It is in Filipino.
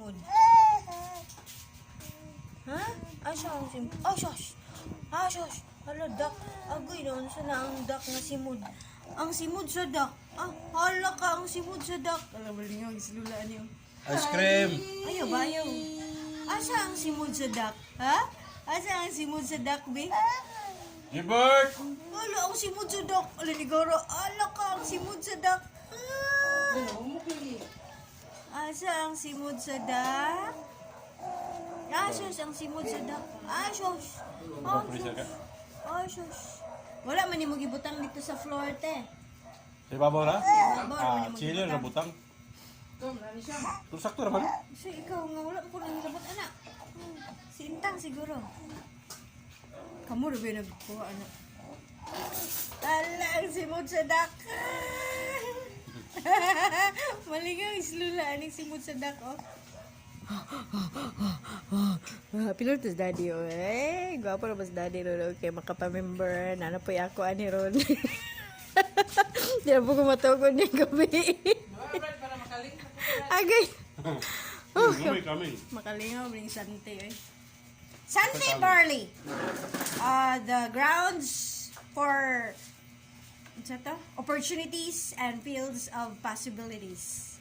simod. Ha? Asa ang simod? Asos! Hala, dak. Agoy, noon sa na ang dak na simod. Ang simod sa dak. Hala ka, ang simod sa dak. Alam mo rin yung islulaan yun. Ice cream! Ayaw ba, ayaw? Asa ang simod sa dak? Ha? Asa ang simod sa dak, be? Gilbert! Hala, ang simod sa dak. Ala, ligaro. Hala ka, ang simod sa dak. Asa ang simod sa dak? Asos, ang simod sa dak. Asos. Asos. Wala man yung magibutang dito sa floor, te. Sa ibabaw na? Babaw, Chili na butang. Ito sakto naman. So, ikaw nga, wala ko nang sabot, anak. Si Intang siguro. Kamu rin ba yung nagkuha, anak? Ala, ang simod sa dak. Malingang islula, aning simod sa dak, oh. Pilot is daddy, oh. Eh, gwapo na mas daddy, ron. Okay, makapamember. Nana po ako, ani, ron. Di na po kumatawag niya gabi. Agay. Kami. Makalingaw, bring Sante, eh. Sante barley. The grounds for opportunities and fields of possibilities.